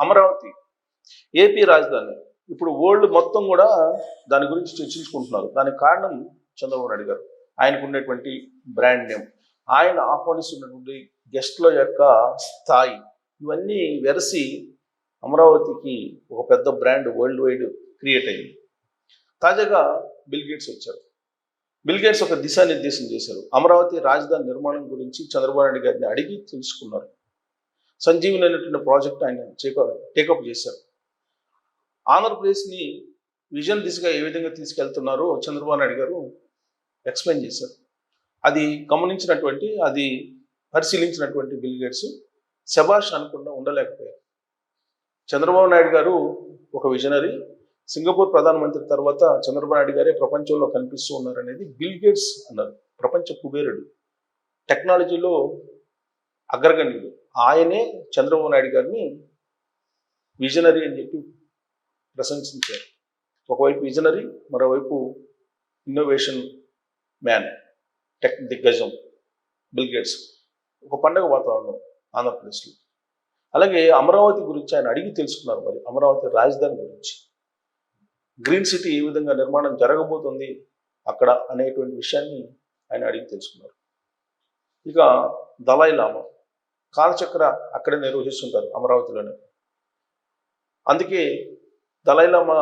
Amaravati AP రాజధాని. ఇప్పుడు world మొత్తం కూడా దాని గురించి చర్చించుకుంటున్నారు. దానికి కారణం చంద్రబాబు నాయుడు గారు, ఆయనకు ఉన్నటువంటి బ్రాండ్ నేమ్, ఆయన ఆహ్వానిస్తున్నటువంటి గెస్ట్ల యొక్క స్థాయి, ఇవన్నీ వెరసి అమరావతికి ఒక పెద్ద బ్రాండ్ వరల్డ్ వైడ్ క్రియేట్ అయింది. తాజాగా బిల్ గేట్స్ వచ్చారు. బిల్ గేట్స్ ఒక దిశానిర్దేశం చేశారు. అమరావతి రాజధాని నిర్మాణం గురించి చంద్రబాబు నాయుడు గారిని అడిగి తెలుసుకున్నారు. సంజీవని అనేటువంటి ప్రాజెక్ట్ ఆయన టేకప్ చేశారు. ఆంధ్రప్రదేశ్ని విజన్ దిశగా ఏ విధంగా తీసుకెళ్తున్నారో చంద్రబాబు నాయుడు గారు ఎక్స్ప్లెయిన్ చేశారు. అది గమనించినటువంటి, అది పరిశీలించినటువంటి బిల్ గేట్స్ శభాష్ అనకుండా ఉండలేకపోయారు. చంద్రబాబు నాయుడు గారు ఒక విజనరీ, సింగపూర్ ప్రధానమంత్రి తర్వాత చంద్రబాబు నాయుడు గారే ప్రపంచంలో కనిపిస్తూ ఉన్నారనేది బిల్ గేట్స్ అన్నారు. ప్రపంచ కుబేరుడు, టెక్నాలజీలో అగ్రగణ్యుడు, ఆయనే చంద్రబాబు నాయుడు గారిని విజనరీ అని చెప్పి ప్రశంసించారు. ఒకవైపు విజనరీ, మరోవైపు ఇన్నోవేషన్ మ్యాన్, టెక్ దిగ్గజం బిల్ గేట్స్. ఒక పండగ వాతావరణం ఆంధ్రప్రదేశ్లో. అలాగే అమరావతి గురించి ఆయన అడిగి తెలుసుకున్నారు. మరి అమరావతి రాజధాని గురించి, గ్రీన్ సిటీ ఏ విధంగా నిర్మాణం జరగబోతుంది అక్కడ అనేటువంటి విషయాన్ని ఆయన అడిగి తెలుసుకున్నారు. ఇక దలై లామా కాలచక్ర అక్కడే నిర్వహిస్తుంటారు అమరావతిలోనే. అందుకే దలై లామా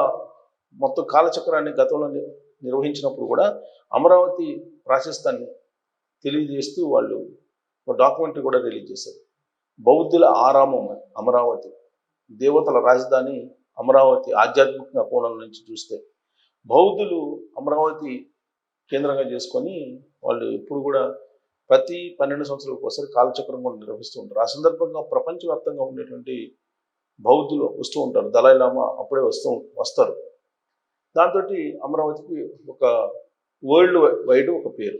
మొత్తం కాలచక్రాన్ని గతంలో నిర్వహించినప్పుడు కూడా అమరావతి ప్రాశస్తాన్ని తెలియజేస్తూ వాళ్ళు ఒక డాక్యుమెంటరీ కూడా రిలీజ్ చేశారు. బౌద్ధుల ఆరామం అమరావతి, దేవతల రాజధాని అమరావతి. ఆధ్యాత్మిక కోణం నుంచి చూస్తే బౌద్ధులు అమరావతి కేంద్రంగా చేసుకొని వాళ్ళు ఎప్పుడు కూడా ప్రతి 12 సంవత్సరాలకు ఒకసారి కాలచక్రం కూడా నిర్వహిస్తూ ఉంటారు. ఆ సందర్భంగా ప్రపంచవ్యాప్తంగా ఉండేటువంటి బౌద్ధులు వస్తూ ఉంటారు. దలై లామా అప్పుడే వస్తారు. దాంతో అమరావతికి ఒక వరల్డ్ వైడ్ ఒక పేరు.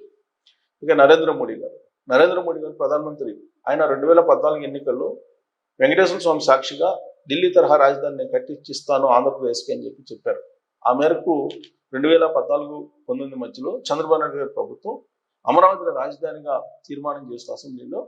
ఇక నరేంద్ర మోడీ గారు ప్రధానమంత్రి, ఆయన 2014 ఎన్నికల్లో వెంకటేశ్వర స్వామి సాక్షిగా ఢిల్లీ తరహా రాజధానిని కట్టించిస్తాను ఆంధ్రప్రదేశ్కి అని చెప్పారు. ఆ మేరకు 2014-19 మధ్యలో చంద్రబాబు నాయుడు గారి ప్రభుత్వం అమరావతిని రాజధానిగా తీర్మానం చేస్తూ అసెంబ్లీలో